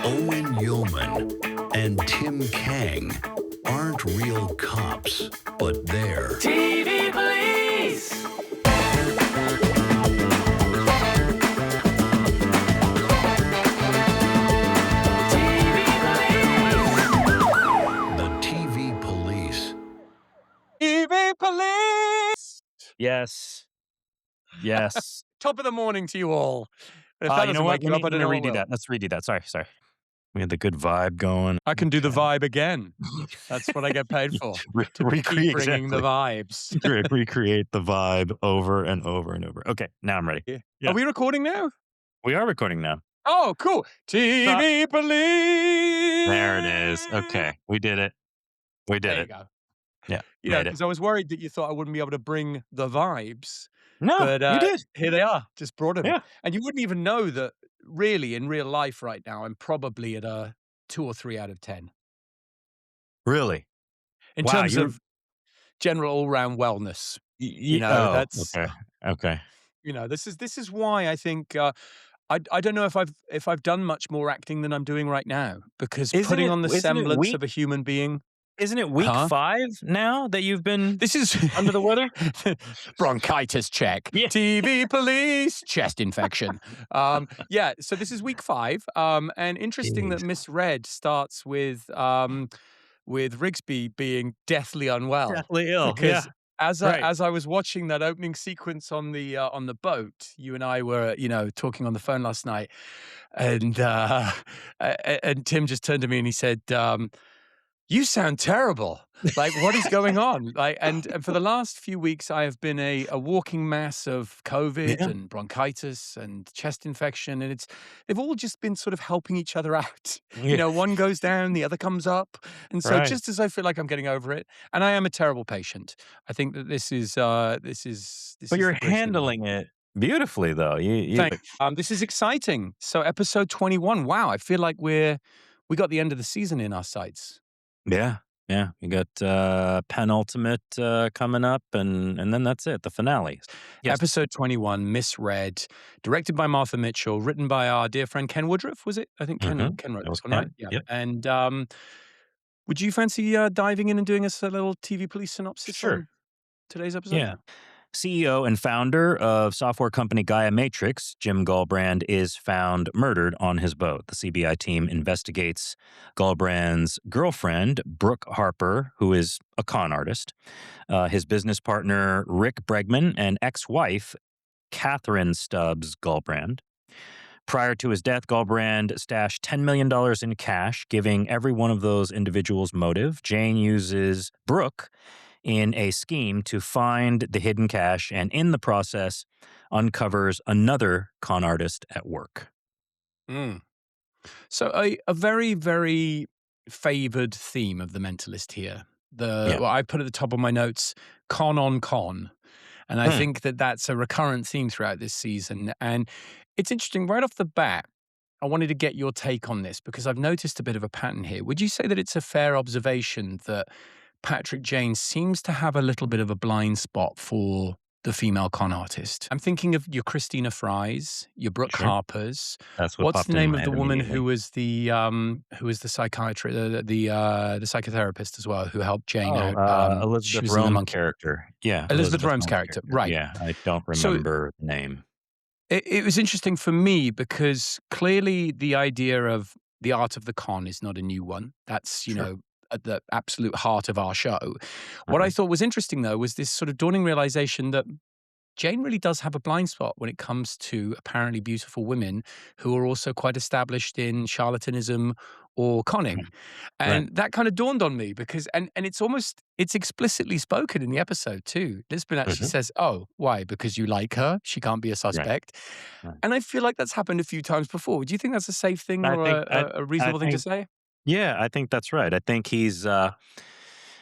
Owen Yeoman and Tim Kang aren't real cops, but they're TV Police! the TV Police. TV Police! Yes. Yes. Top of the morning to you all. If that You know doesn't what? wake you up, I don't know what redo will. that. Let's redo that. Sorry. We had the good vibe going. I can do the vibe again. That's what I get paid for. Recreate Keep bringing the vibes. Recreate the vibe over and over and over. Okay, now I'm ready. Yeah. Are we recording now? We are recording now. Oh, cool. TV Police! There it is. Okay, we did it. We did There you it. go. Yeah, Yeah, made it. because I was worried that you thought I wouldn't be able to bring the vibes. No, But you did. here they are. Just brought them. Yeah. And you wouldn't even know that really in real life right now, I'm probably at a 2 or 3 out of 10. Really? In Wow, terms you're- of general all-round wellness. You know, that's- okay. You know, this is why I think I don't know if I've done much more acting than I'm doing right now, because Isn't putting it- on the isn't it semblance week- of a human being. Isn't it week Huh? 5 now that you've been This is under the weather? bronchitis check. Yeah. TV Police, chest infection. Yeah, so this is week 5. And interesting that Misread starts with Rigsby being deathly unwell. Deathly ill. Because as right. I was watching that opening sequence on the boat, you and I were talking on the phone last night, and Tim just turned to me and he said, "You sound terrible. Like, what is going on?" Like, and for the last few weeks, I have been a walking mass of COVID Yeah. and bronchitis and chest infection, and they've all just been sort of helping each other out. Yeah. One goes down, the other comes up, and so Right. just as I feel like I'm getting over it, and I am a terrible patient, I think that this is. But you're the greatest handling it beautifully, though. You Thanks. This is exciting. So episode 21. Wow, I feel like we got the end of the season in our sights. Yeah. You got penultimate coming up, and then that's it, the finale. Yes. Episode 21, Misread, directed by Martha Mitchell, written by our dear friend Ken Woodruff, was it? I think Ken wrote That this was one, right? Ken, Yeah. yep. And would you fancy diving in and doing us a little TV Police synopsis Sure. on today's episode? Yeah. CEO and founder of software company Gaia Matrix, Jim Gallbrand, is found murdered on his boat. The CBI team investigates Gallbrand's girlfriend, Brooke Harper, who is a con artist, his business partner, Rick Bregman, and ex-wife, Catherine Stubbs Gallbrand. Prior to his death, Gallbrand stashed $10 million in cash, giving every one of those individuals motive. Jane uses Brooke in a scheme to find the hidden cash, and in the process uncovers another con artist at work. So a very, very favored theme of The Mentalist here. Yeah. Well, I put at the top of my notes, con on con. And I think that that's a recurrent theme throughout this season. And it's interesting, right off the bat, I wanted to get your take on this because I've noticed a bit of a pattern here. Would you say that it's a fair observation that Patrick Jane seems to have a little bit of a blind spot for the female con artist? I'm thinking of your Christina Fry's, your Brooke Sure. Harper's. That's what What's popped the in name my of the head woman immediately. who was the psychiatrist, the psychotherapist as well, who helped Jane out? Elizabeth she was in The Rome's Monkey. character. Yeah, Elizabeth Rome's character, right. Yeah, I don't So- remember the name. It was interesting for me because clearly the idea of the art of the con is not a new one. That's, Sure. at the absolute heart of our show. What I Mhm. thought was interesting, though, was this sort of dawning realization that Jane really does have a blind spot when it comes to apparently beautiful women who are also quite established in charlatanism or conning. And that kind of dawned on me because, and it's explicitly spoken in the episode too. Lisbon actually Mhm. says, "Oh, why? Because you like her? She can't be a suspect." Right. And I feel like that's happened a few times before. Do you think that's a safe thing I or think- a reasonable thing to say? Yeah, I think that's right. I think he's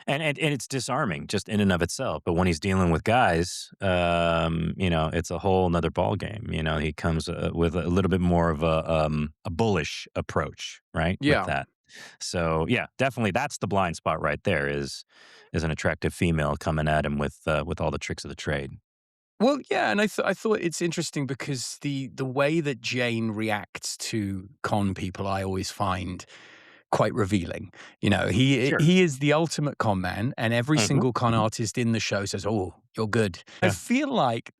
and it's disarming just in and of itself. But when he's dealing with guys, it's a whole nother ball game. He comes with a little bit more of a bullish approach, right? Yeah. With that. So yeah, definitely that's the blind spot right there is an attractive female coming at him with all the tricks of the trade. Well, yeah, and I thought it's interesting because the way that Jane reacts to con people, I always find quite revealing. You know, Sure. he is the ultimate con man, and every Hmm. single con Hmm. artist in the show says, "Oh, you're good." I Yeah. feel like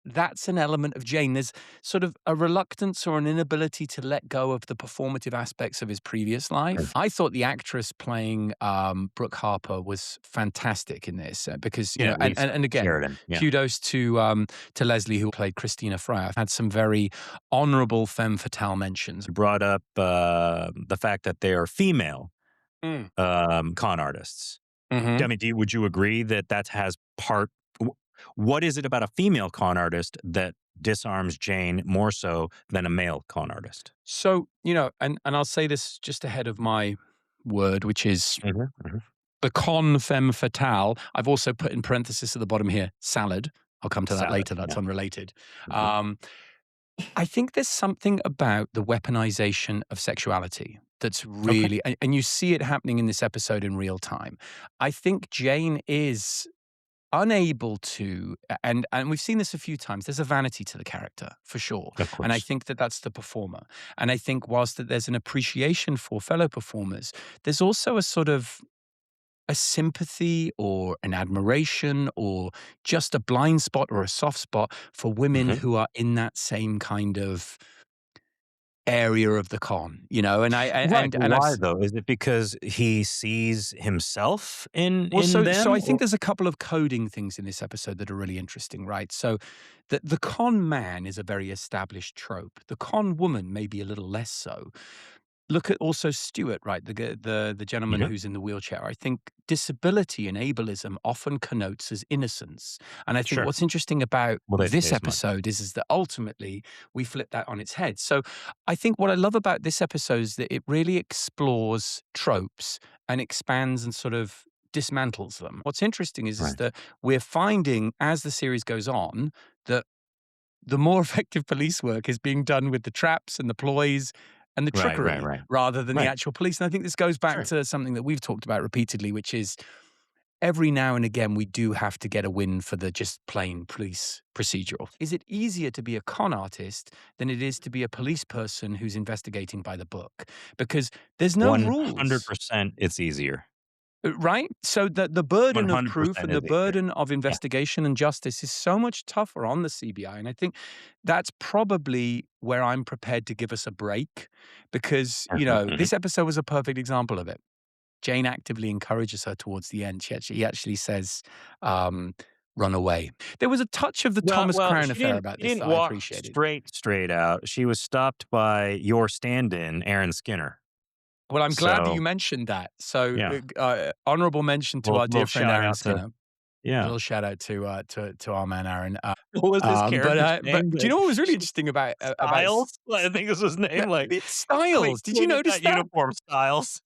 that's an element of Jane. There's sort of a reluctance or an inability to let go of the performative aspects of his previous Sure. life. I thought the actress playing Brooke Harper was fantastic in this because you Yeah. know, and, Lisa and and again, Sheridan. Yeah. kudos to Leslie who played Christina Frey. I've had some very honorable femme fatale mentions. You brought up the fact that they are female Mm. con artists. Hmm. I mean, would you agree that that has part? What is it about a female con artist that disarms Jane more so than a male con artist? So, you know, and I'll say this just ahead of my word, which is Hmm. Hmm. the con femme fatale. I've also put in parenthesis at the bottom here, salad. I'll come to that Salad. later. That's Yeah. unrelated. Hmm. Um, I think there's something about the weaponization of sexuality that's Okay. really, and you see it happening in this episode in real time. I think Jane is unable to, and we've seen this a few times, there's a vanity to the character for sure, Of and I course. think that that's the performer. And I think whilst that there's an appreciation for fellow performers, there's also a sort of a sympathy or an admiration or just a blind spot or a soft spot for women Hmm. who are in that same kind of area of the con, you know. And Right. But and I've why though? Is it because he sees himself Well, in so them? I think Or there's a couple of coding things in this episode that are really interesting, right? So the con man is a very established trope. The con woman may be a little less so. Look at also Stewart, right? The gentleman yeah, who's in the wheelchair. I think disability and ableism often connotes as innocence. And I think sure. what's interesting about Well, they say this as much. episode is that ultimately we flip that on its head. So I think what I love about this episode is that it really explores tropes and expands and sort of dismantles them. What's interesting is Right. that we're finding as the series goes on that the more effective police work is being done with the traps and the ploys and the Right. Right. trickery Right. rather than the Right. actual police. And I think this goes back Sure. to something that we've talked about repeatedly, which is every now and again we do have to get a win for the just plain police procedural. Is it easier to be a con artist than it is to be a police person who's investigating by the book? Because there's no rules. 100% it's easier. Right? So the burden of proof 100% and the is easier. burden of Yeah. investigation and justice is so much tougher on the CBI. And I think that's probably where I'm prepared to give us a break because, you Mhm. know, Mhm. this episode was a perfect example of it. Jane actively encourages her towards the end. He actually says, um, run away. There was a touch of the Thomas Well, Crown she affair didn't about she this didn't that I walk appreciated. straight out. She was stopped by your stand-in, Aaron Skinner. Well, I'm glad that you So, mentioned that. So, yeah. honorable mention to our dear Little friend shout Aaron out to Skinner. A yeah. little shout out to our man Aaron. What was his But character's but name? do you know what was really interesting about Styles? I think was his name. Like, it's Styles? Did you clean up notice that that? uniform, Styles.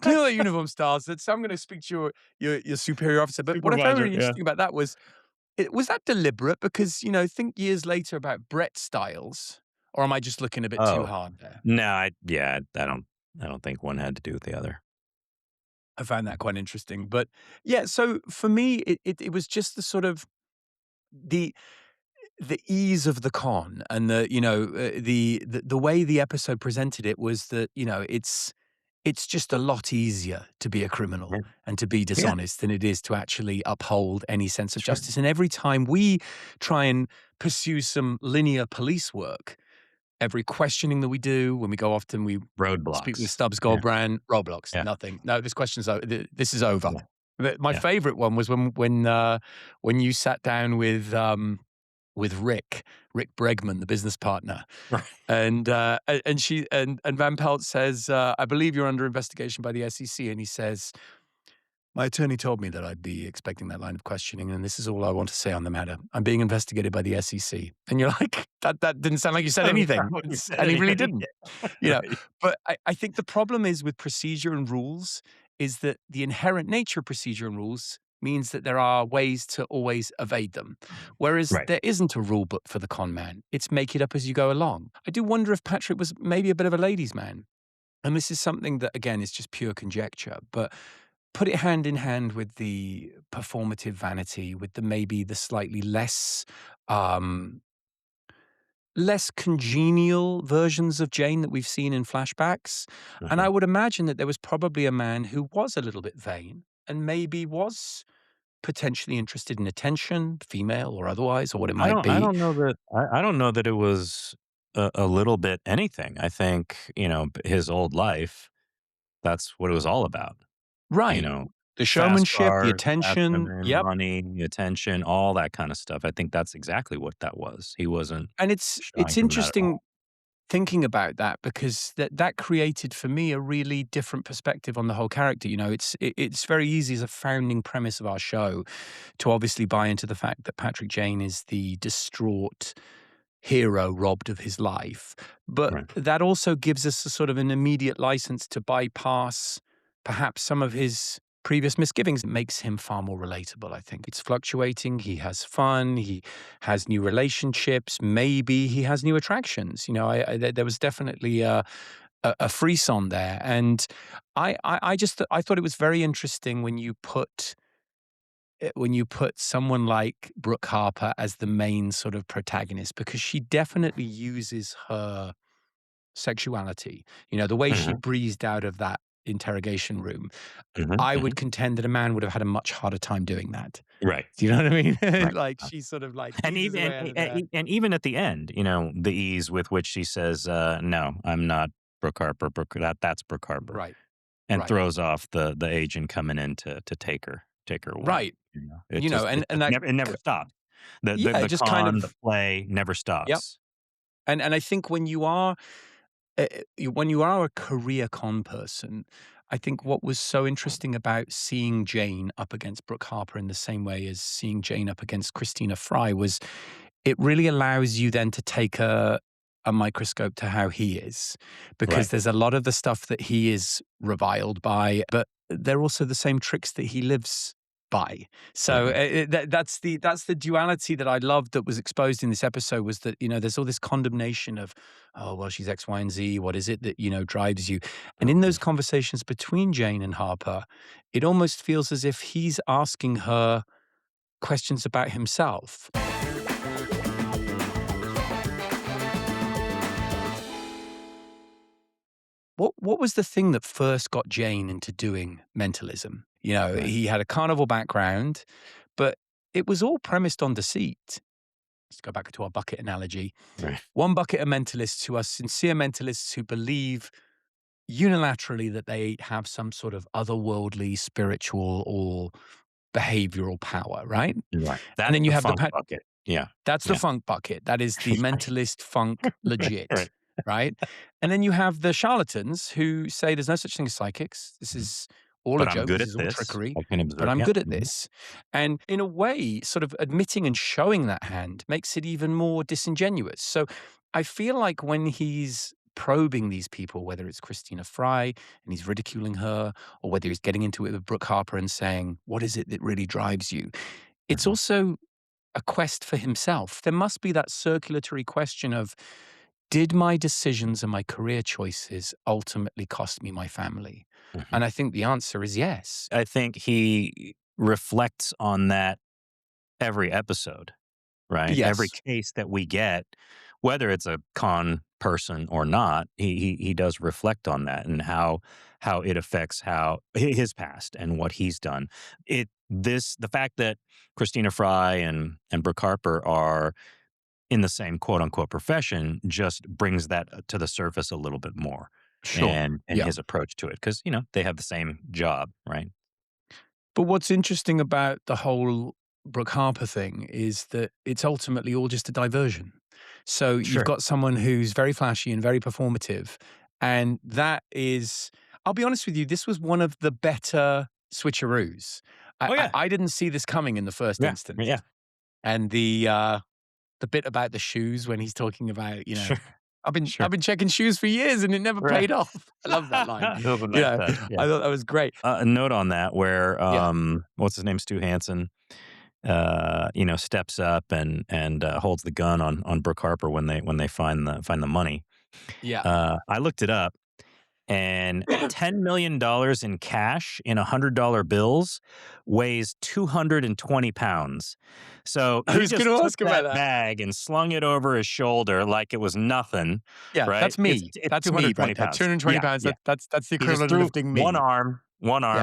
Clearly, that uniform Styles. So I'm going to speak to your superior officer. But what I found Supervisor, really yeah. interesting about that was, was that deliberate? Because you know, think years later about Brett Styles, or am I just looking a bit too Oh. hard there? No, I don't think one had to do with the other. I found that quite interesting. But yeah, so for me, it was just the sort of the the ease of the con and the you know the way the episode presented it was that you know it's just a lot easier to be a criminal Yeah. and to be Yeah, dishonest than it is to actually uphold any sense of sure. justice. And every time we try and pursue some linear police work, every questioning that we do when we go off and we speak with Roadblocks. Stubbs Yeah, Goldbrand, Roblox, yeah, nothing. No, this is over. yeah, My yeah. favorite one was when you sat down with Rick Bregman, the business partner, and Van Pelt says, "I believe you're under investigation by the SEC," and he says, "My attorney told me that I'd be expecting that line of questioning, and this is all I want to say on the matter. I'm being investigated by the SEC." And you're like, "That didn't sound like you said I don't anything," know if you said and he really anything. didn't. Yeah, You know, right. but I think the problem is with procedure and rules is that the inherent nature of procedure and rules means that there are ways to always evade them. Whereas Right. there isn't a rule book for the con man. It's make it up as you go along. I do wonder if Patrick was maybe a bit of a ladies' man. And this is something that, again, is just pure conjecture. But put it hand in hand with the performative vanity, with maybe the slightly um, less congenial versions of Jane that we've seen in flashbacks. And I would imagine that there was probably a man who was a little bit vain and maybe was potentially interested in attention, female or otherwise, or what it might I be. don't know that I don't know that it was a little bit anything. I think, his old life, that's what it was all about. You Right. know, The fast showmanship, the cars, fast attention. women, Yep. money, attention, all that kind of stuff. I think that's exactly what that was. He wasn't And it's shying from that at interesting all. thinking about that because that created for me a really different perspective on the whole character. It's very easy as a founding premise of our show to obviously buy into the fact that Patrick Jane is the distraught hero robbed of his life. But Right. that also gives us a sort of an immediate license to bypass perhaps some of his previous misgivings. It makes him far more relatable, I think. It's fluctuating. He has fun. He has new relationships. Maybe he has new attractions. There was definitely a frisson there. And I thought it was very interesting when you put someone like Brooke Harper as the main sort of protagonist, because she definitely uses her sexuality. The way she Mhm, breezed out of that interrogation room, mhm, I would mhm. contend that a man would have had a much harder time doing that. Right, Do you know what I mean? right. Like she sort of like And eases even away out of there. and even at the end, the ease with which she says, "No, I'm not Brooke Harper. That's Brooke Harper," Right. and Right. throws off the agent coming in to take her away. Right. It just And that it never stops. yeah, it The just kind con, the of play never yep. stops. And I think when you are a career con person, I think what was so interesting about seeing Jane up against Brooke Harper in the same way as seeing Jane up against Christina Fry was it really allows you then to take a microscope to how he is, because Right. there's a lot of the stuff that he is reviled by, but they're also the same tricks that he lives by. So Mhm, that's the duality that I loved that was exposed in this episode, was that there's all this condemnation of, oh well, she's X, Y, and Z. What is it that drives you? And in those mhm, conversations between Jane and Harper, it almost feels as if he's asking her questions about himself. What was the thing that first got Jane into doing mentalism? right, He had a carnival background, but it was all premised on deceit. Let's go back to our bucket analogy. right. One bucket of mentalists who are sincere mentalists who believe unilaterally that they have some sort of otherworldly, spiritual, or behavioral power, right? Right. And That's then you the have funk bucket. Yeah, that's the yeah. funk bucket. That is the mentalist funk Right, legit, right. right? And then you have the charlatans who say there's no such thing as psychics. This Mhm. is all a But I'm joke. good This at is all this. trickery. I can But observe. I'm Yeah. good at Mhm. this. And in a way, sort of admitting and showing that hand makes it even more disingenuous. So I feel like when he's probing these people, whether it's Christina Fry and he's ridiculing her, or whether he's getting into it with Brooke Harper and saying, what is it that really drives you? It's Mhm. also a quest for himself. There must be that circulatory question of, did my decisions and my career choices ultimately cost me my family? Mhm. And I think the answer is yes. I think he reflects on that every episode, right? Every Yes, case that we get, whether it's a con person or not, he does reflect on that and how it affects his past and what he's done. The fact that Christina Fry and Brooke Harper are in the same quote unquote profession just brings that to the surface a little bit more, sure. and Yeah. his approach to it, because they have the same job, right? But what's interesting about the whole Brooke Harper thing is that it's ultimately all just a diversion. So you've Sure. got someone who's very flashy and very performative. And that is, I'll be honest with you, this was one of the better switcheroos. I, Oh I, yeah. I didn't see this coming in the first Yeah. instance. Yeah. And the bit about the shoes when he's talking about, Sure. I've Sure. been checking shoes for years and it never Right. paid off. I love that line. That was a nice touch. Yeah. I thought that was great. A note on that where Yeah. what's his name, Stu Hansen, steps up and holds the gun on Brooke Harper when they find the money. Yeah. I looked it up. and $10 million in cash in $100 bills weighs 220 pounds. So I he was going just to took ask about that that. bag and slung it over his shoulder like it was nothing. Yeah, Right? that's me. It's That's me 220 right there. pounds. 220 Yeah, pounds. yeah. That's the He just equivalent of threw lifting one me. arm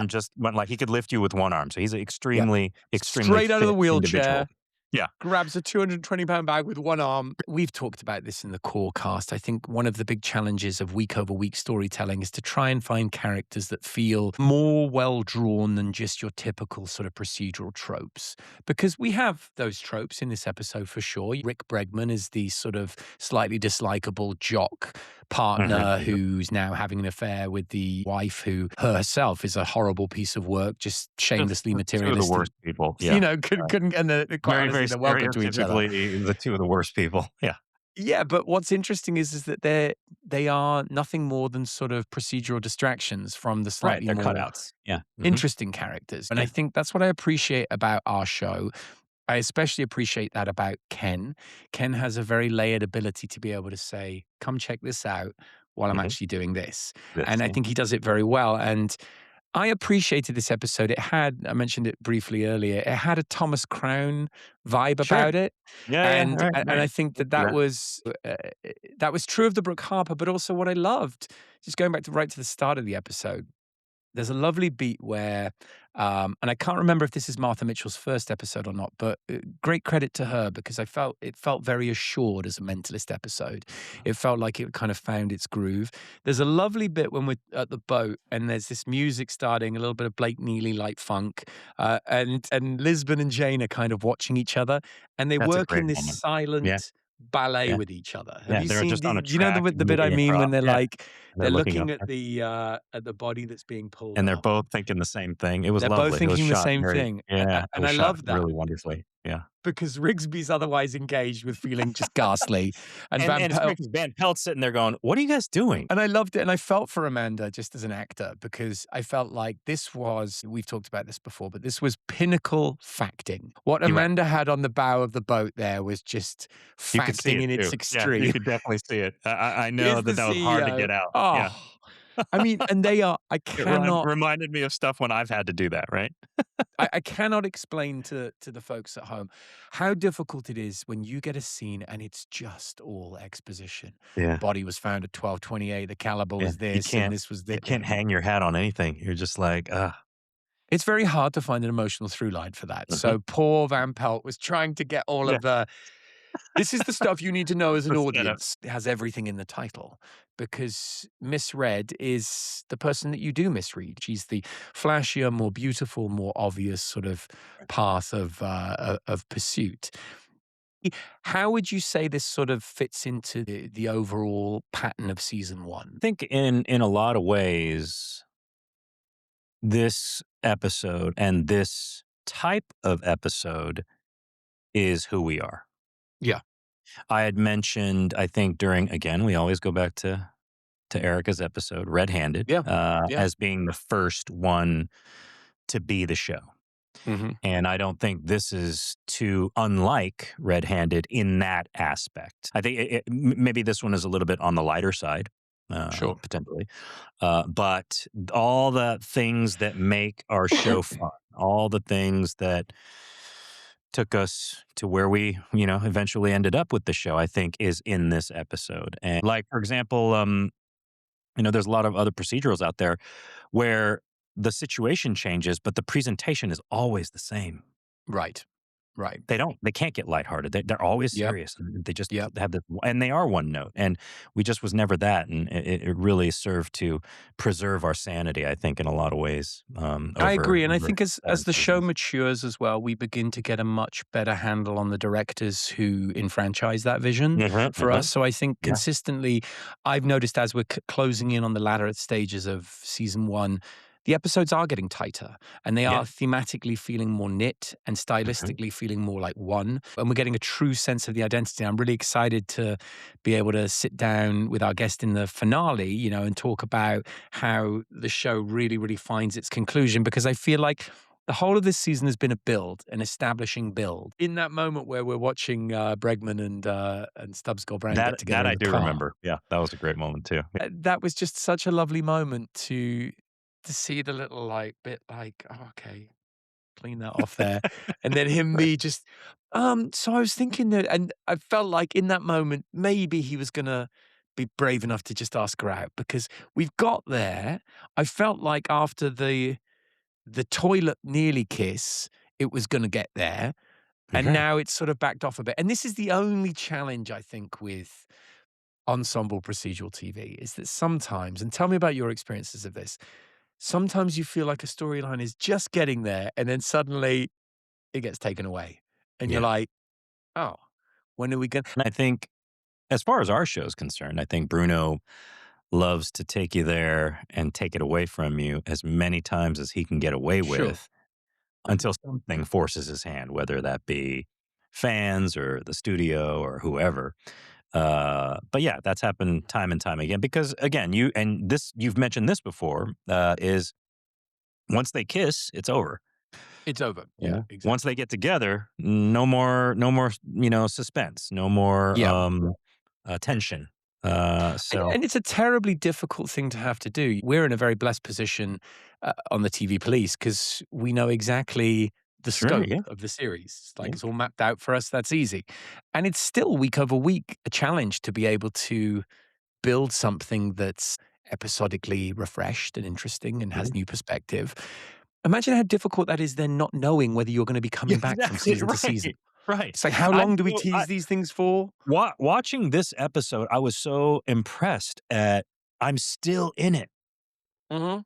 just went like he could lift you with one arm. So he's an Yeah. extremely Straight out of the fit individual. wheelchair. Yeah. Grabs a 220-pound bag with one arm. We've talked about this in the core cast. I think one of the big challenges of week-over-week storytelling is to try and find characters that feel more well-drawn than just your typical sort of procedural tropes. Because we have those tropes in this episode for sure. Rick Bregman is the sort of slightly dislikable jock partner who's now having an affair with the wife who herself is a horrible piece of work, just shamelessly Two of the materialistic. worst people. Yeah. You know, couldn't and quite Very, honestly, very they're welcome to each other. stereotypically the two of the worst people. Yeah. Yeah, but what's interesting is that they are nothing more than sort of procedural distractions from the Right. slightly They're more cutouts. Yeah. interesting characters. And I Yeah. think that's what I appreciate about our show. I especially appreciate that about Ken. Ken has a very layered ability to be able to say, come check this out while I'm actually doing this. And I think he does it very well. And I appreciated this episode. It had, I mentioned it briefly earlier, it had a Thomas Crown vibe Sure. about it. Yeah. And Right, and right. I think that was true of the Brooke Harper, but also what I loved, just going back to right to the start of the episode. There's a lovely beat where, and I can't remember if this is Martha Mitchell's first episode or not, but great credit to her because it felt very assured as a Mentalist episode. It felt like it kind of found its groove. There's a lovely bit when we're at the boat and there's this music starting, a little bit of Blake Neely light funk, and Lisbon and Jane are kind of watching each other, and they That's a work great in this moment. silent Yeah. ballet Yeah. with each other. Have Yeah, you they're seen just on a do you know track the bit I moving mean when across. they're Yeah. like They're looking looking up at the body that's being pulled and they're up? both thinking the same thing. It was They're lovely. both It was thinking the shot same very, thing. yeah, it And was I shot love that really wonderfully. Yeah. because Rigsby's otherwise engaged with feeling just ghastly. And Van And it's Pelt, great 'cause Van Pelt's sitting there going, "What are you guys doing?" and I loved it. And I felt for Amanda just as an actor because I felt like we've talked about this before, but this was pinnacle facting. What You're right. Amanda had on the bow of the boat there was just You could see facting it in its too. Yeah, extreme. you could definitely see it. I know Is the that was hard to CEO. get out. Oh, Yeah. I mean, and they are, I It cannot. reminded me of stuff when I've had to do that, right? I cannot explain to the folks at home how difficult it is when you get a scene and it's just all exposition. Yeah. Body was found at 12:28. The caliber Yeah. was this, and this was You this. can't hang your hat on anything. You're just like, It's very hard to find an emotional through line for that. So poor Van Pelt was trying to get all Yeah. of the. This is the stuff you need to know as an The setup. audience. It has everything in the title because misread is the person that you do misread. She's the flashier, more beautiful, more obvious sort of path of pursuit. How would you say this sort of fits into the overall pattern of season one? I think in a lot of ways, this episode and this type of episode is who we are. Yeah. I had mentioned, I think again, we always go back to Erica's episode, Red Handed, Yeah. as being the first one to be the show. Mm-hmm. And I don't think this is too unlike Red Handed in that aspect. I think maybe this one is a little bit on the lighter side. Sure. Potentially. But all the things that make our show fun, all the things that took us to where we, eventually ended up with the show, I think is in this episode. And like, for example, there's a lot of other procedurals out there where the situation changes, but the presentation is always the same. Right. They can't get lighthearted. They're always Yep. serious. And they just Yep. have this, and they are one note. And we just was never that. And it really served to preserve our sanity, I think, in a lot of ways. I agree. And I think as the show seasons. matures as well, we begin to get a much better handle on the directors who enfranchise that vision for us. So I think Yeah. consistently, I've noticed as we're closing in on the latter stages of season one, the episodes are getting tighter and they are thematically feeling more knit and stylistically feeling more like one. And we're getting a true sense of the identity. I'm really excited to be able to sit down with our guest in the finale, and talk about how the show really, really finds its conclusion, because I feel like The whole of this season has been a build, an establishing build. In that moment where we're watching Bregman and Stubbs Goldbrand get together That in I the do car, remember. Yeah, that was a great moment too. that was just such a lovely moment to see the little bit oh, okay, clean that off there, and then me just. So I was thinking that, and I felt like in that moment maybe he was gonna be brave enough to just ask her out because we've got there. I felt like after the toilet nearly kiss, it was going to get there. And Right. now it's sort of backed off a bit. And this is the only challenge, I think, with ensemble procedural TV is that sometimes, and tell me about your experiences of this, sometimes you feel like a storyline is just getting there and then suddenly it gets taken away. And you're Yeah. like, oh, when are we going to? And I think, as far as our show is concerned, I think Bruno loves to take you there and take it away from you as many times as he can get away Sure. with until something forces his hand, whether that be fans or the studio or whoever. But yeah, that's happened time and time again because again, you've mentioned this before, is once they kiss, it's over. It's over. You Yeah, know? exactly. Once they get together, no more, suspense, no more tension. So And it's a terribly difficult thing to have to do. We're in a very blessed position on the TV Police because we know exactly the Sure, scope yeah. of the series. Yeah. It's all mapped out for us. That's easy. And it's still week over week a challenge to be able to build something that's episodically refreshed and interesting and has new perspective. Imagine how difficult that is then not knowing whether you're going to be coming back from Exactly, season to season. right. It's like, how long do we tease these things for? Watching this episode, I was so impressed at I'm still in it. Mm-hmm.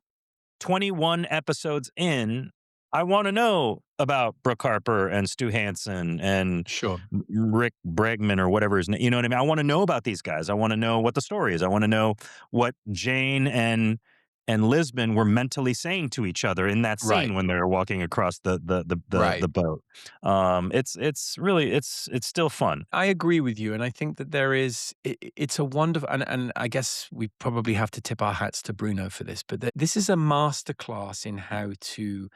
21 episodes in, I want to know about Brooke Harper and Stu Hansen and Sure. Rick Bregman or whatever his name. You know what I mean? I want to know about these guys. I want to know what the story is. I want to know what Jane and Lisbon were mentally saying to each other in that scene Right. when they're walking across the Right. boat. It's really it's still fun. I agree with you, and I think that there is. It's a wonderful, and I guess we probably have to tip our hats to Bruno for this. But this is a masterclass in how to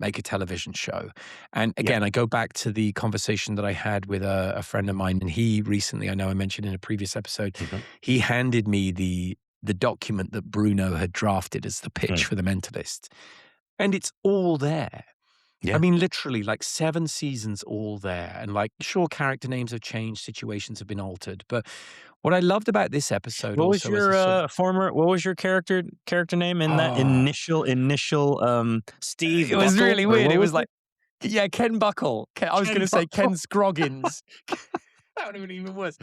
make a television show. And again, I go back to the conversation that I had with a friend of mine, and he recently, I know I mentioned in a previous episode, he handed me the document that Bruno had drafted as the pitch for The Mentalist, and it's all there. Yeah. I mean, literally, 7 seasons all there. And sure, character names have changed, situations have been altered. But what I loved about this episode What was also your is what was your character name in that initial Steve? it was Buckle? really Or weird. what It was it? Ken Buckle. I was Ken going to say Ken Buckle. Scroggins. That would have been even worse.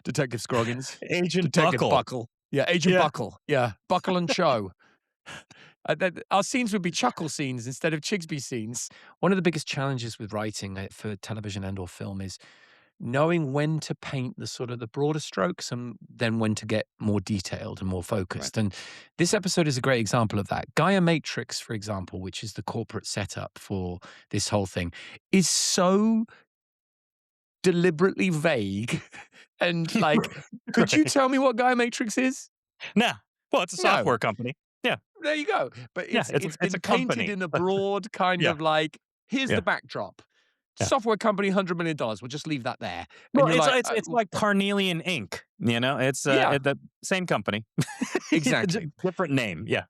Detective Scroggins. Agent Detective Buckle. Yeah, Agent Yeah. Buckle. Yeah, Buckle and Show. Our scenes would be chuckle scenes instead of Chigsby scenes. One of the biggest challenges with writing for television and or film is knowing when to paint the sort of the broader strokes and then when to get more detailed and more focused. And this episode is a great example of that. Gaia Matrix, for example, which is the corporate setup for this whole thing, is so deliberately vague. And could you tell me what Gaia Matrix is? Nah. Well, it's a No. software company. Yeah. There you go. But it's it's been a painted company. in a broad kind Yeah. of here's Yeah. the backdrop. Yeah. Software company, $100 million. We'll just leave that there. Well, And you're it's like Carnelian Inc. You know, it's the same company. Exactly. Different name. Yeah.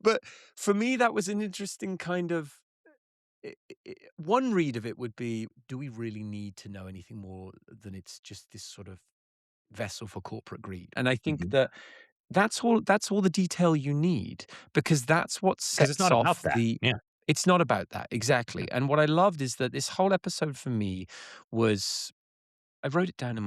But for me, that was an interesting kind of one read of it would be, do we really need to know anything more than it's just this sort of vessel for corporate greed? And I think that that's all the detail you need, because that's what sets it's not off about that. Yeah. It's not about that, exactly. And what I loved is that this whole episode for me was, I wrote it down in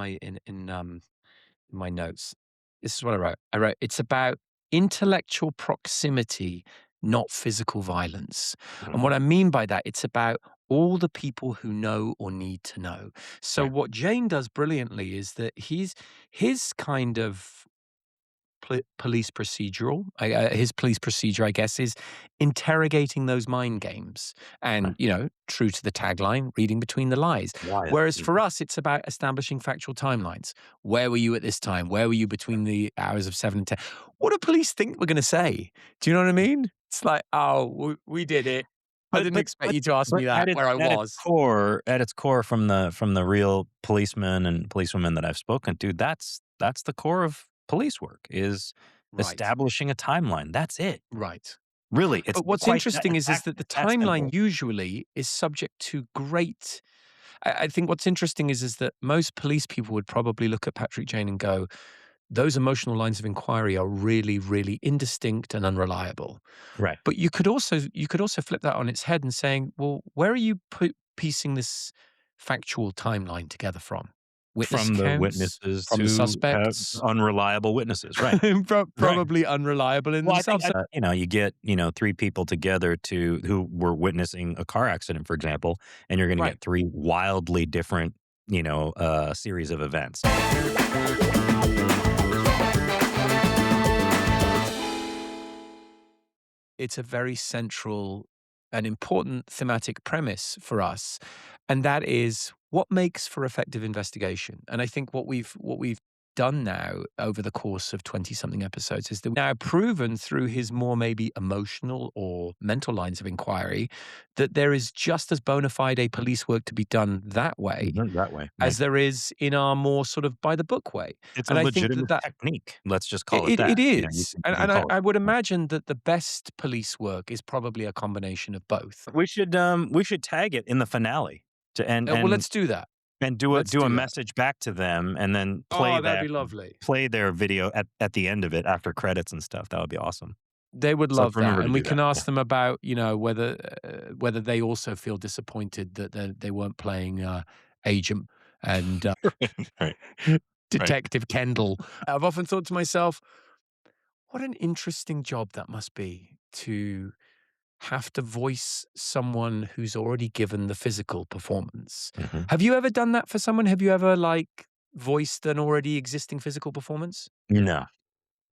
my notes. This is what I wrote. I wrote, it's about intellectual proximity, not physical violence. And what I mean by that, it's about all the people who know or need to know. So what Jane does brilliantly is that his kind of police procedural, his police procedure, I guess, is interrogating those mind games and, true to the tagline, reading between the lies. Whereas for us, it's about establishing factual timelines. Where were you at this time? Where were you between the hours of 7 and 10? What do police think we're going to say? Do you know what I mean? It's like, oh, we did it. I didn't expect you to ask me that where I was. At its core, from the real policemen and policewomen that I've spoken to, that's the core of police work, is Right. establishing a timeline. That's it. Right. Really, it's But what's quite interesting is that the that timeline simple. usually is subject to great. I think what's interesting is that most police people would probably look at Patrick Jane and go, those emotional lines of inquiry are really, really indistinct and unreliable. Right. But you could also flip that on its head and saying, well, where are you piecing this factual timeline together from? Witness From the accounts, witnesses from the to suspects, unreliable witnesses, right? Right. probably unreliable in Well, themselves. you get, three people together who were witnessing a car accident, for example, and you're going to Right. get three wildly different, series of events. It's a very central and important thematic premise for us, and that is what makes for effective investigation. And I think what we've done now over the course of 20-something episodes is that we've now proven through his more maybe emotional or mental lines of inquiry that there is just as bona fide a police work to be done that way That way, as there is in our more sort of by the book way. it's And a I think legitimate that technique. Let's just call it it, that. it You is. can And call I it. would imagine that the best police work is probably a combination of both. We should tag it in the finale Well, let's do that. and do Let's a do that. message back to them, and then Oh, that'd be lovely. play their video at the end of it after credits and stuff. That would be awesome. They would So love remember that, to and we do can that, ask them about whether they also feel disappointed that they weren't playing Agent and Right. Detective Kendall. I've often thought to myself, what an interesting job that must be to have to voice someone who's already given the physical performance. Mhm. Have you ever done that for someone? Have you ever voiced an already existing physical performance? No.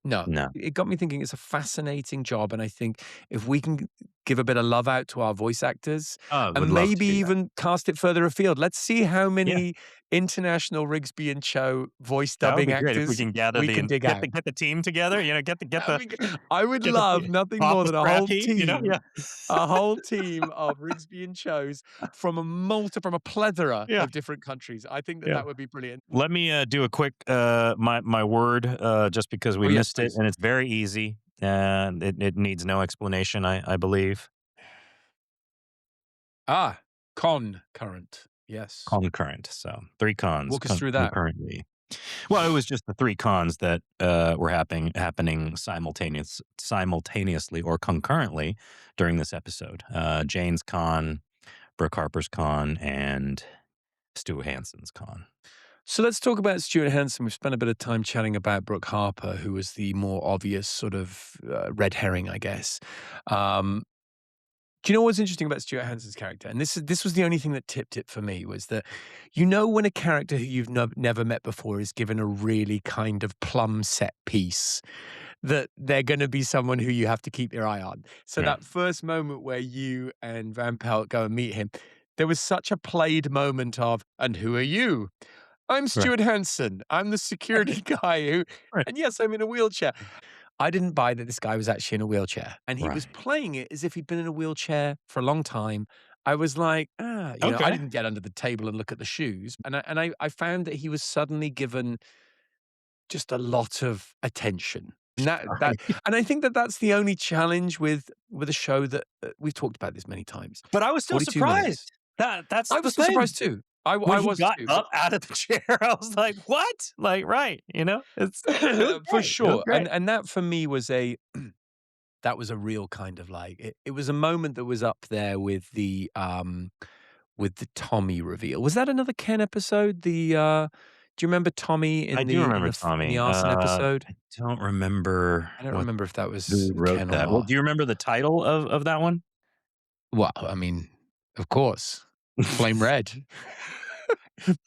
No. No. It got me thinking it's a fascinating job, and I think if we can give a bit of love out to our voice actors Oh, would and love to maybe do that. even cast it further afield, let's see how Yeah. many international Rigsby and Cho voice That would dubbing be great if we actors can gather we can dig out. get the team together. Get the I would love nothing more than a whole team. Yeah. A whole team of Rigsby and Chos from a plethora Yeah. of different countries. I think that Yeah. that would be brilliant. Let me do a quick my word just because we Oh, yes, missed it, please. and it's very easy and it needs no explanation. I believe Concurrent. Yes. concurrent. So 3 cons. Walk us through that. Concurrently. Well, it was just the 3 cons that were happening simultaneously or concurrently during this episode. Jane's con, Brooke Harper's con, and Stuart Hansen's con. So let's talk about Stuart Hansen. We've spent a bit of time chatting about Brooke Harper, who was the more obvious sort of red herring, I guess. Do you know what's interesting about Stuart Hansen's character? And this was the only thing that tipped it for me, was that when a character who you've never met before is given a really kind of plumb set piece, that they're going to be someone who you have to keep your eye on. So Yeah. that first moment where you and Van Pelt go and meet him, there was such a played moment of, and who are you? I'm Stuart Hansen. I'm the security guy who, Right. and yes, I'm in a wheelchair. I didn't buy that this guy was actually in a wheelchair, and he was Right. playing it as if he'd been in a wheelchair for a long time. I was like, I Okay. didn't get under the table and look at the shoes, and I found that he was suddenly given just a lot of attention. And and I think that that's the only challenge with a show that we've talked about this many times. But I was still 42 minutes. surprised. That's I the was still thing. surprised too. I When he was got too. up out of the chair, I was like, "What?" Like, right? It's For great. sure. It was great. And that for me was that was a real kind of it was a moment that was up there with the Tommy reveal. Was that another Ken episode? Do you remember Tommy in I the do remember in Tommy. the arson episode? I don't remember. I don't remember if that was who wrote Ken that. or Well, do you remember the title of that one? Well, I mean, of course. Flame Red.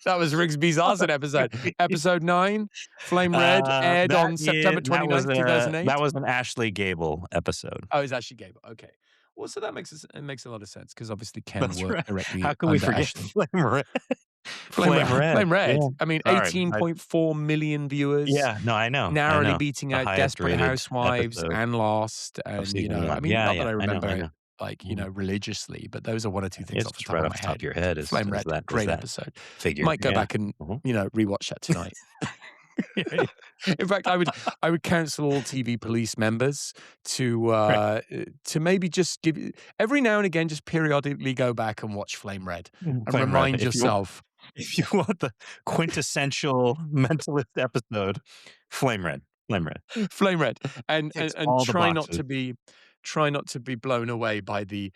That was Rigsby's arson episode. Episode 9, Flame Red, aired on September 29th, 2008. That was an Ashley Gable episode. Oh, it's actually Gable. Okay. Well, so that makes a lot of sense because obviously Ken That's worked right. directly How can we under forget Ashley. Flame Red? Flame Red. Yeah. I mean, All right. 18.4 million viewers. Yeah, no, I know. Narrowly I know. beating The out highest Desperate rated Housewives episode and Lost. of And, season 1. I mean, Yeah, not yeah, that I remember I know. like, religiously, but those are one or two things It's off the just top right of off my the top head. of your head. Flame Red, Is great that episode. figure? Might go Yeah. back and, Mhm. rewatch that tonight. In fact, I would counsel all TV police members to maybe just every now and again, just periodically go back and watch Flame Red and Flame Red. remind yourself. If you want the quintessential mentalist episode, Flame Red. Flame Red. Flame Red, and Ticks and all the try not boxes. to be blown away by the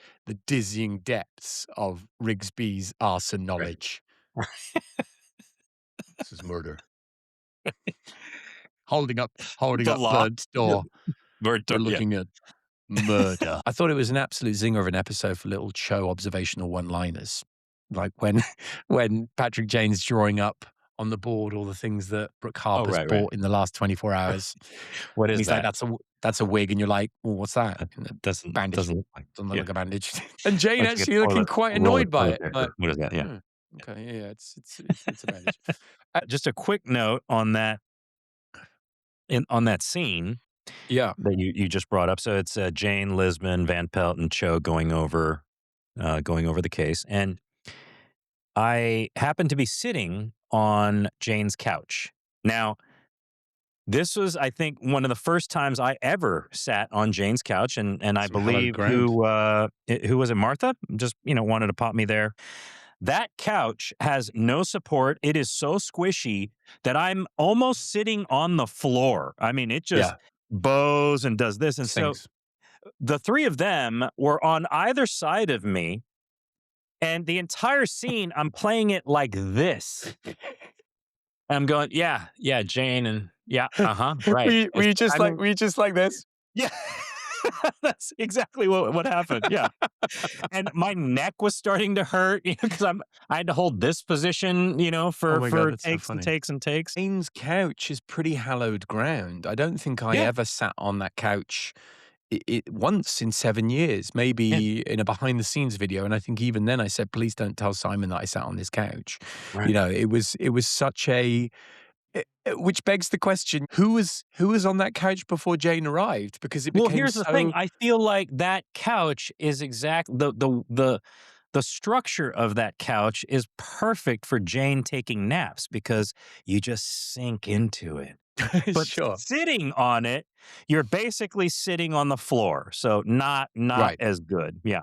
dizzying depths of Rigsby's arson knowledge. This is murder. Holding up The law. Bird's door. We're looking at murder. I thought it was an absolute zinger of an episode for little show observational one-liners, like when Patrick Jane's drawing up on the board all the things that Brooke Harper's right. bought in the last 24 hours. What And is he's that? like, that's a wig, and you're like, well, what's that? It doesn't Bandage. look like. Doesn't look Yeah. like a bandage. And Jane Looks like a actually looking toilet quite roll of annoyed by toilet it. paper. Like, What is that? Yeah. okay, yeah, it's a bandage. Just a quick note on that. On that scene Yeah, that you just brought up. So it's Jane, Lisbon, Van Pelt, and Cho going over the case, and I happened to be sitting on Jane's couch. Now, this was, I think, one of the first times I ever sat on Jane's couch, and I Some hallowed believe who was it? Martha just wanted to pop me there. That couch has no support. It is so squishy that I'm almost sitting on the floor. I mean, it just bows and does this, and Sings. so the three of them were on either side of me, and the entire scene, I'm playing it like this. I'm going, yeah, Jane, and right. Were you just like this? Yeah, that's exactly what happened. Yeah, and my neck was starting to hurt because I had to hold this position, for Oh my God, that's so takes and funny. takes and takes. Jane's couch is pretty hallowed ground. I don't think I ever sat on that couch once in 7 years, maybe in a behind the scenes video. And I think even then I said, please don't tell Simon that I sat on this couch. Right. It was such which begs the question, who was on that couch before Jane arrived? Because it became Well, here's the thing. I feel like that couch is the structure of that couch is perfect for Jane taking naps because you just sink into it. But sure. sitting on it, you're basically sitting on the floor. So not Right. as good. Yeah.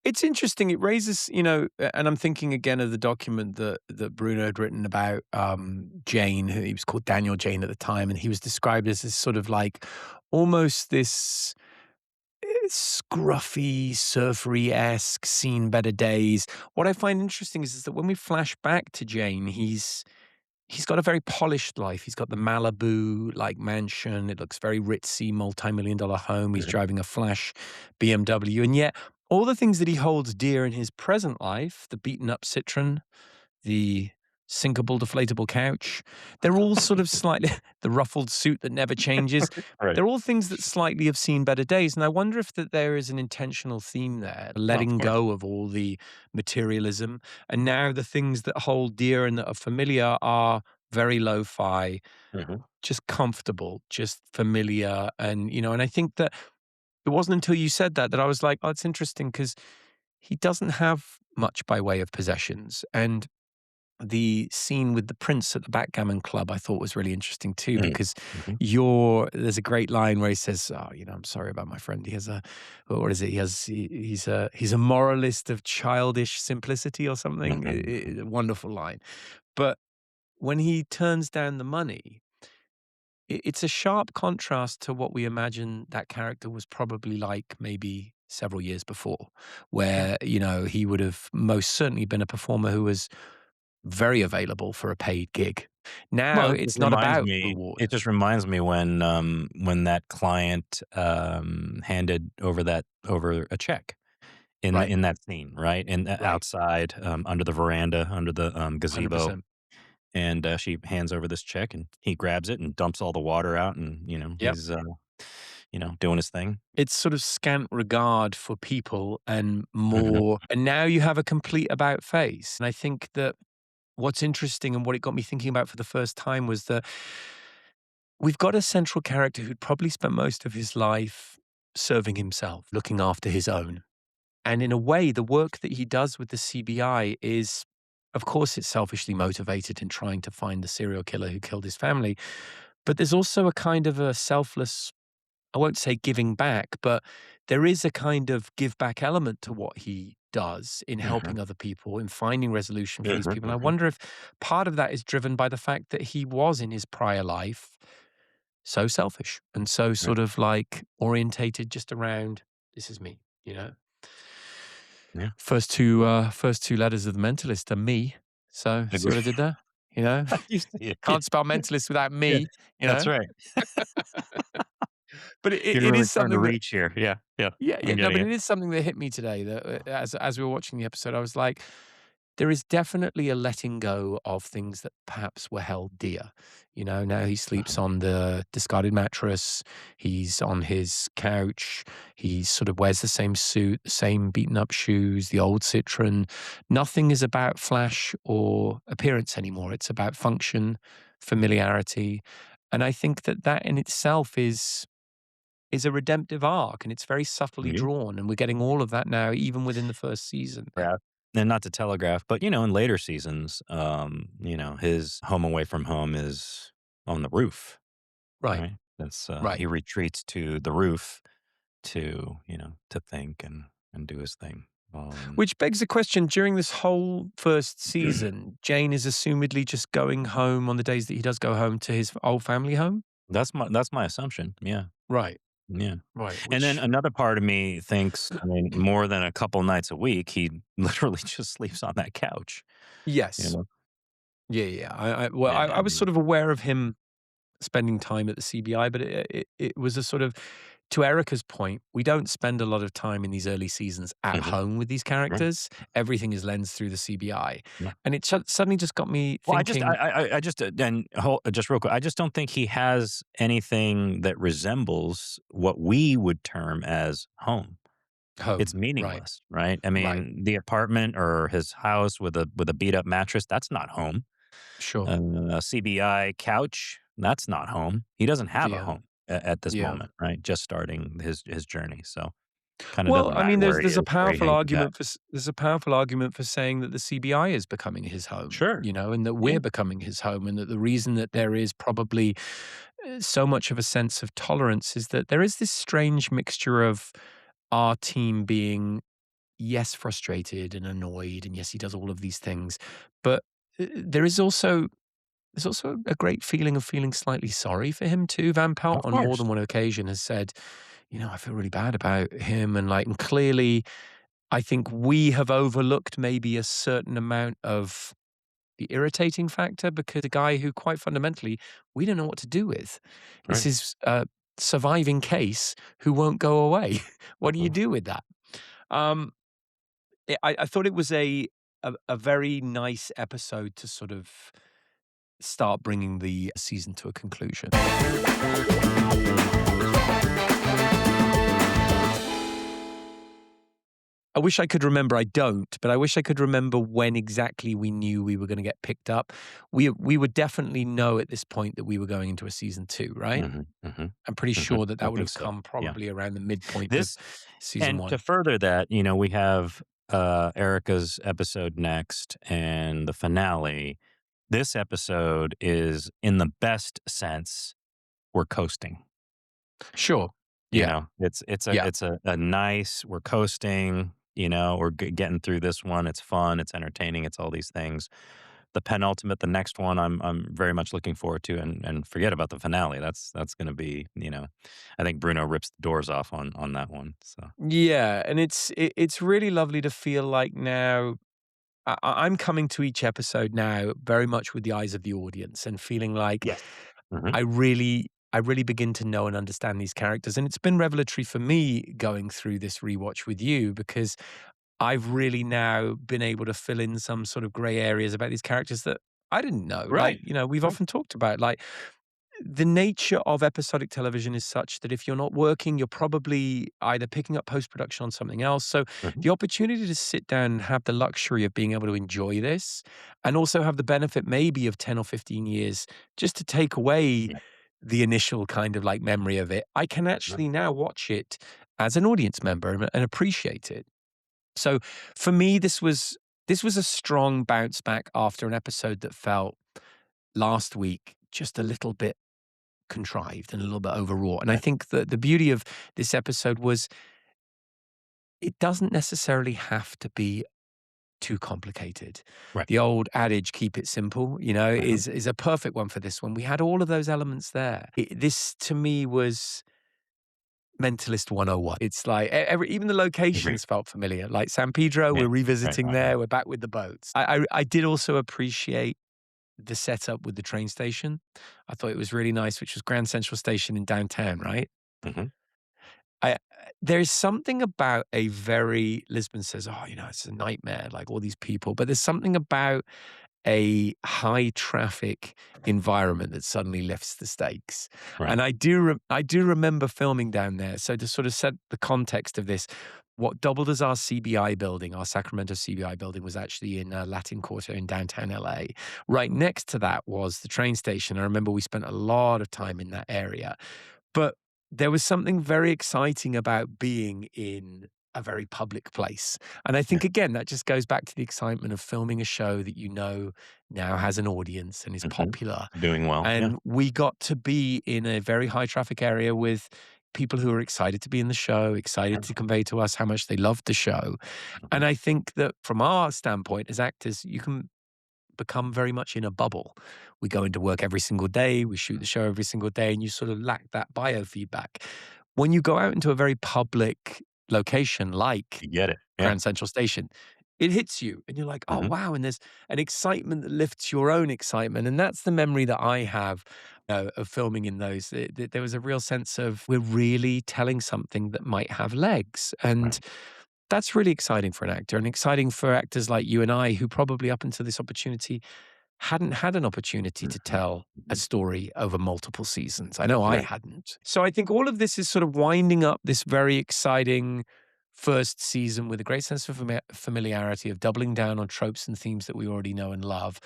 It's interesting. It raises, and I'm thinking again of the document that Bruno had written about Jane, who he was called Daniel Jane at the time, and he was described as this sort of like almost this scruffy, surfery-esque, seen better days. What I find interesting is that when we flash back to Jane, he's got a very polished life. He's got the Malibu-like mansion. It looks very ritzy, multi-million-dollar home. He's driving a flash BMW. And yet, all the things that he holds dear in his present life, the beaten-up Citroen, the sinkable, deflatable couch, they're all sort of slightly, the ruffled suit that never changes. Right. They're all things that slightly have seen better days. And I wonder if that there is an intentional theme there, letting go of all the materialism. And now the things that hold dear and that are familiar are very lo-fi, just comfortable, just familiar. And, and I think that it wasn't until you said that I was like, oh, it's interesting because he doesn't have much by way of possessions. And the scene with the prince at the backgammon club I thought was really interesting too, because there's a great line where he says, oh, I'm sorry about my friend. He has what is it? He's a moralist of childish simplicity or something. A wonderful line. But when he turns down the money, it's a sharp contrast to what we imagine that character was probably like maybe several years before, where, he would have most certainly been a performer who was very available for a paid gig. Now it's not about reward. It just reminds me when that client handed over a check in that scene, right? And outside under the veranda, under the gazebo. 100%. And she hands over this check, and he grabs it and dumps all the water out, and he's doing his thing. It's sort of scant regard for people and more. And now you have a complete about face. And I think that what's interesting and what it got me thinking about for the first time was that we've got a central character who'd probably spent most of his life serving himself, looking after his own. And in a way, the work that he does with the CBI is, of course, it's selfishly motivated in trying to find the serial killer who killed his family. But there's also a kind of a selfless, I won't say giving back, but there is a kind of give back element to what he does in Mhm. helping other people, in finding resolution for these Mhm, people. And I mhm. wonder if part of that is driven by the fact that he was in his prior life so selfish and so Right. sort of like orientated just around this is me, you know. Yeah. First two letters of the Mentalist are me. So see Agree. what I did there? You know, You see it. Yeah. can't spell Mentalist without Yeah. me. You That's know, right. but it, You're it really is trying to something that reach here. Yeah. Yeah. yeah, I'm yeah, no, getting but it. it is something that hit me today that as we were watching the episode, I was like, there is definitely a letting go of things that perhaps were held dear. You know, now he sleeps Uh-huh. on the discarded mattress, he's on his couch, he sort of wears the same suit, the same beaten up shoes, the old Citroen. Nothing is about flash or appearance anymore. It's about function, familiarity. And I think that that in itself is a redemptive arc, and it's very subtly Yeah. drawn, and we're getting all of that now, even within the first season. Yeah. And not to telegraph, but in later seasons, his home away from home is on the roof, Right, right? That's right. he retreats to the roof to, to think and do his thing. Which begs the question, during this whole first season, Jane is assumedly just going home on the days that he does go home to his old family home? That's my assumption. Yeah. Right, Yeah. right, And then which another part of me thinks, I mean, more than a couple nights a week, he literally just sleeps on that couch, you yes. know? Yeah, yeah. I was And sort of aware of him spending time at the CBI, but it was a sort of, to Erica's point, we don't spend a lot of time in these early seasons at Mhm. home with these Right. characters. Everything is lensed through the CBI, Yeah. and it suddenly just got me Well, I just thinking. I just and hold just real quick, I just don't think he has anything that resembles what we would term as home. It's Home, right, meaningless, right? I right, mean, the apartment or his house with a beat up mattress, that's not home. sure, A CBI couch, that's not home. He doesn't have a yeah, home at this yeah. moment, right? Just starting his journey, so kinda Well, doesn't I matter mean, where he there's a is, where he powerful hangs his hat. argument for there's a powerful argument for saying that the CBI is becoming his home, Sure. you know, and that Yeah. we're becoming his home, and that the reason that there is probably so much of a sense of tolerance is that there is this strange mixture of our team being, yes, frustrated and annoyed, and yes, he does all of these things, but there's also a great feeling of feeling slightly sorry for him too. Van Pelt Of on more course. than one occasion has said, I feel really bad about him, and clearly I think we have overlooked maybe a certain amount of the irritating factor, because a guy who quite fundamentally we don't know what to do with. This Right. is a surviving case who won't go away. What do you Mhm. do with that? Um, I thought it was a very nice episode to sort of start bringing the season to a conclusion. I wish I could remember. I don't, but I wish I could remember when exactly we knew we were going to get picked up. We would definitely know at this point that we were going into a season 2, right? Mhm, mhm, I'm pretty mhm. sure that I that would think have so. come Yeah. probably around the midpoint of This season and to 1. further that, we have, Erica's episode next and the finale. This episode is, in the best sense, we're coasting. Sure. You Yeah. know, it's a Yeah. it's a nice we're coasting, we're getting through this one. It's fun, it's entertaining, it's all these things. The penultimate, the next one, I'm very much looking forward to, and forget about the finale. That's going to be, I think Bruno rips the doors off on that one. So Yeah, and it's really lovely to feel like now I'm coming to each episode now very much with the eyes of the audience and feeling like yes. Hmm. I really begin to know and understand these characters. And it's been revelatory for me going through this rewatch with you, because I've really now been able to fill in some sort of gray areas about these characters that I didn't know. Right. We've Right. often talked about, the nature of episodic television is such that if you're not working, you're probably either picking up post production on something else. So Hmm. the opportunity to sit down and have the luxury of being able to enjoy this, and also have the benefit maybe of 10 or 15 years just to take away Yeah. the initial kind of like memory of it, I can Right. actually now watch it as an audience member and appreciate it. So for me, this was a strong bounce back after an episode that felt last week just a little bit contrived and a little bit overwrought. And I Right. think that the beauty of this episode was it doesn't necessarily have to be too complicated. Right. The old adage, keep it simple, Mhm. is a perfect one for this one. We had all of those elements there. This to me was Mentalist 101. It's like even the Agreed. locations felt familiar. Like San Pedro, Yeah. we're Right, revisiting right, right. there. We're back with the boats. I did also appreciate the setup with the train station. I thought it was really nice, which was Grand Central Station in downtown, right? Mhm. I There's something about a very Lisbon says, oh, it's a nightmare, like all these people. But there's something about a high traffic environment that suddenly lifts the stakes. Right. And I do remember filming down there. So to sort of set the context of this, what doubled as our CBI building, our Sacramento CBI building, was actually in Latin Quarter in downtown LA. Right next to that was the train station. I remember we spent a lot of time in that area. But there was something very exciting about being in a very public place. And I think, Yeah. again, that just goes back to the excitement of filming a show that now has an audience and is Mhm. popular. Doing well. Yeah. And we got to be in a very high traffic area with people who are excited to be in the show, excited to convey to us how much they loved the show. Mhm. And I think that from our standpoint as actors, you can become very much in a bubble. We go into work every single day, we shoot the show every single day, and you sort of lack that biofeedback. When you go out into a very public location like You get it. Yeah. Grand Central Station, it hits you and you're like, oh, Mhm. wow. And there's an excitement that lifts your own excitement. And that's the memory that I have of filming in those. There was a real sense of we're really telling something that might have legs. And Right. that's really exciting for an actor and exciting for actors like you and I, who probably up until this opportunity hadn't had an opportunity to Mhm. tell a Mhm. story over multiple seasons. I know I Right. hadn't. So I think all of this is sort of winding up this very exciting first season with a great sense of familiarity, of doubling down on tropes and themes that we already know and love,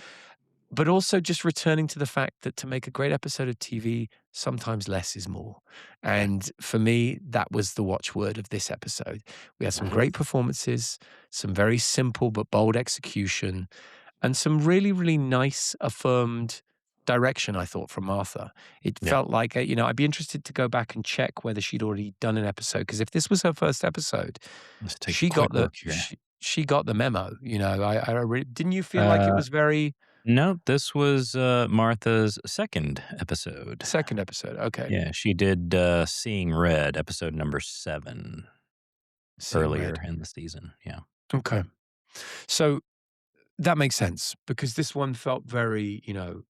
but also just returning to the fact that to make a great episode of TV, sometimes less is more. Yeah. And for me, that was the watchword of this episode. We had some Mhm. great performances, some very simple but bold execution, and some really, really nice affirmed direction, I thought, from Martha. It Yeah. felt like, I'd be interested to go back and check whether she'd already done an episode, because if this was her first episode, Let's take a she got quick the look here. she got the memo. I really, didn't you feel like it Uh, was very no, this was Martha's second episode. second episode? Okay, Yeah, she did Seeing Red, episode number 7, seeing earlier red. in the season. Yeah. Okay, so that makes sense because this one felt very,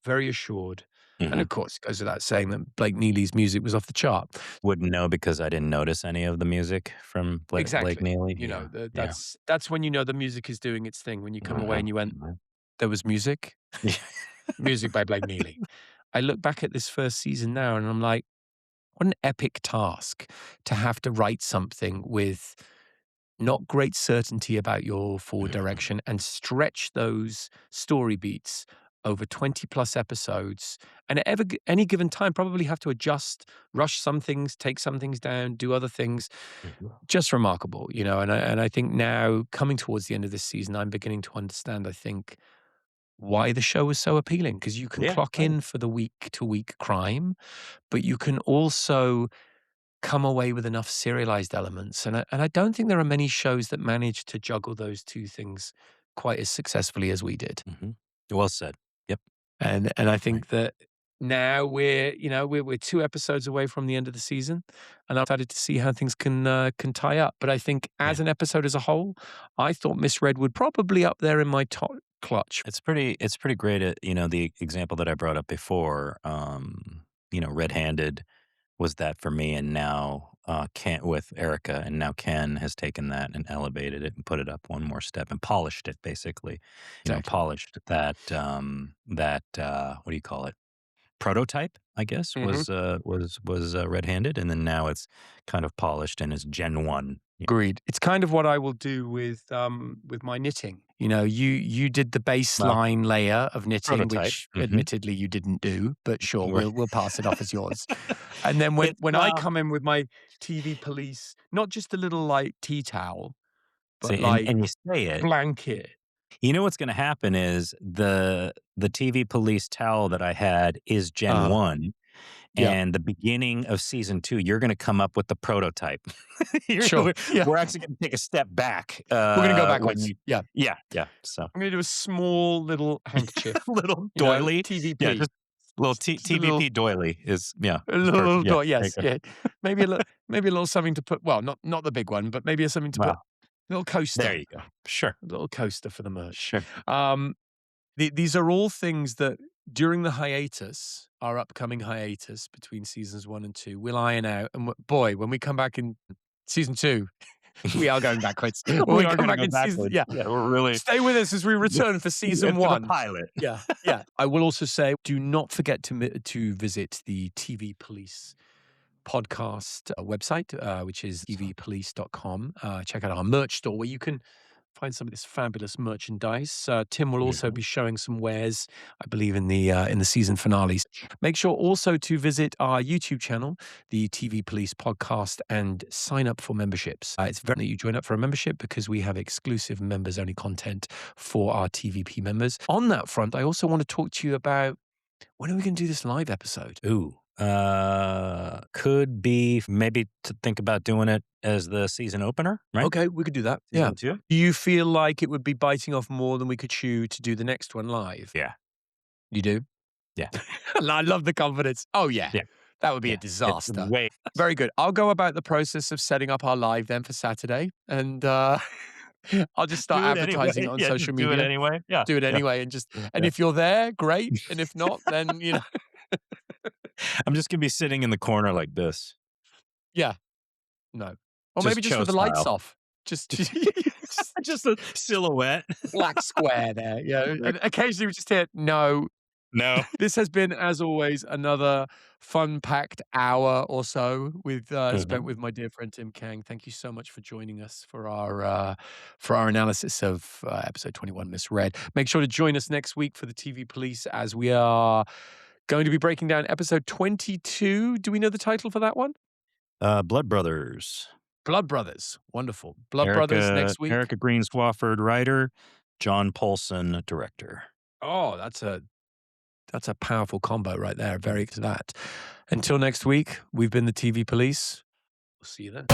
very assured. And Mhm. of course, it goes without saying that Blake Neely's music was off the chart. Wouldn't know because I didn't notice any of the music from Blake Exactly. Neely. Yeah. Yeah. That's when you know the music is doing its thing. When you come away Mhm. and you went, Mhm. there was music, Yeah. music by Blake Neely. I look back at this first season now and I'm like, what an epic task to have to write something with not great certainty about your forward Mhm. direction and stretch those story beats over 20 plus episodes, and at any given time probably have to adjust, rush some things, take some things down, do other things. Mhm. Just remarkable, and I think now coming towards the end of this season, I'm beginning to understand, I think, why the show is so appealing, because you can Yeah. clock Right. in for the week to week crime, but you can also come away with enough serialized elements. And I don't think there are many shows that manage to juggle those two things quite as successfully as we did. Mhm. Well said. Yep. And I Right. think that now we're 2 episodes away from the end of the season, and I'm excited to see how things can tie up. But I think Yeah. as an episode as a whole, I thought Misread would probably up there in my top clutch. It's pretty great at, the example that I brought up before, Red-Handed was that for me, and now Ken with Erica, and now Ken has taken that and elevated it and put it up one more step and polished it, basically. Exactly. Polished that what do you call it? Prototype, I guess, Hmm. was Red-Handed, and then now it's kind of polished and is Gen 1 Agreed. It's kind of what I will do with my knitting. You know, you did the baseline layer of knitting, prototype. which admittedly you didn't do, but sure, we'll pass it off as yours. And then when I come in with my TV police, not just a little like tea towel, but See, like and you say it. blanket. You know what's going to happen is the TV police towel that I had is Gen 1. Yeah. And the beginning of season 2, you're going to come up with the prototype. Sure. We're actually going to take a step back. We're going to go backwards. Yeah. So I'm going to do a small little handkerchief. little doily. TVP. Yeah, just little TVP doily is A little perfect. doily, yes. Yeah. Maybe a little something to put. Well, not the big one, but maybe something to put. A little coaster. There you go. Sure. A little coaster for the merch. Sure. These are all things that during the hiatus, our upcoming hiatus between seasons 1 and 2, we'll iron out. And boy, when we come back in season 2, we are going backwards. When we come back in season, we're really stay with us as we return for season 1. The pilot. Yeah. I will also say, do not forget to visit the TV Police podcast website, which is tvpolice.com. Check out our merch store where you can find some of this fabulous merchandise. Tim will also be showing some wares, I believe, in the season finales. Make sure also to visit our YouTube channel, the TV Police Podcast, and sign up for memberships. It's very important that you join up for a membership because we have exclusive members-only content for our TVP members. On that front, I also want to talk to you about when are we going to do this live episode? Ooh. Could be maybe to think about doing it as the season opener, right? Okay, we could do that. Season 2? Do you feel like it would be biting off more than we could chew to do the next one live? Yeah. You do? Yeah. I love the confidence. Oh, yeah. That would be a disaster. Very good. I'll go about the process of setting up our live then for Saturday, and I'll just start advertising it on social media. Do it anyway. Yeah. Do it anyway, and if you're there, great. And if not, then I'm just gonna be sitting in the corner like this. Yeah. No. Or Just maybe just with the lights style. off. Just Just a silhouette. black square there. Yeah. And occasionally we just hear no. This has been, as always, another fun-packed hour or so with spent with my dear friend Tim Kang. Thank you so much for joining us for our analysis of episode 21, Misread. Make sure to join us next week for the TV Police as we are going to be breaking down episode 22. Do we know the title for that one? Blood Brothers. Blood Brothers. Wonderful. Brothers next week. Erica Green Swafford, writer. John Paulson, director. Oh, that's a powerful combo right there. Very into that. Until next week, we've been the TV Police. We'll see you then.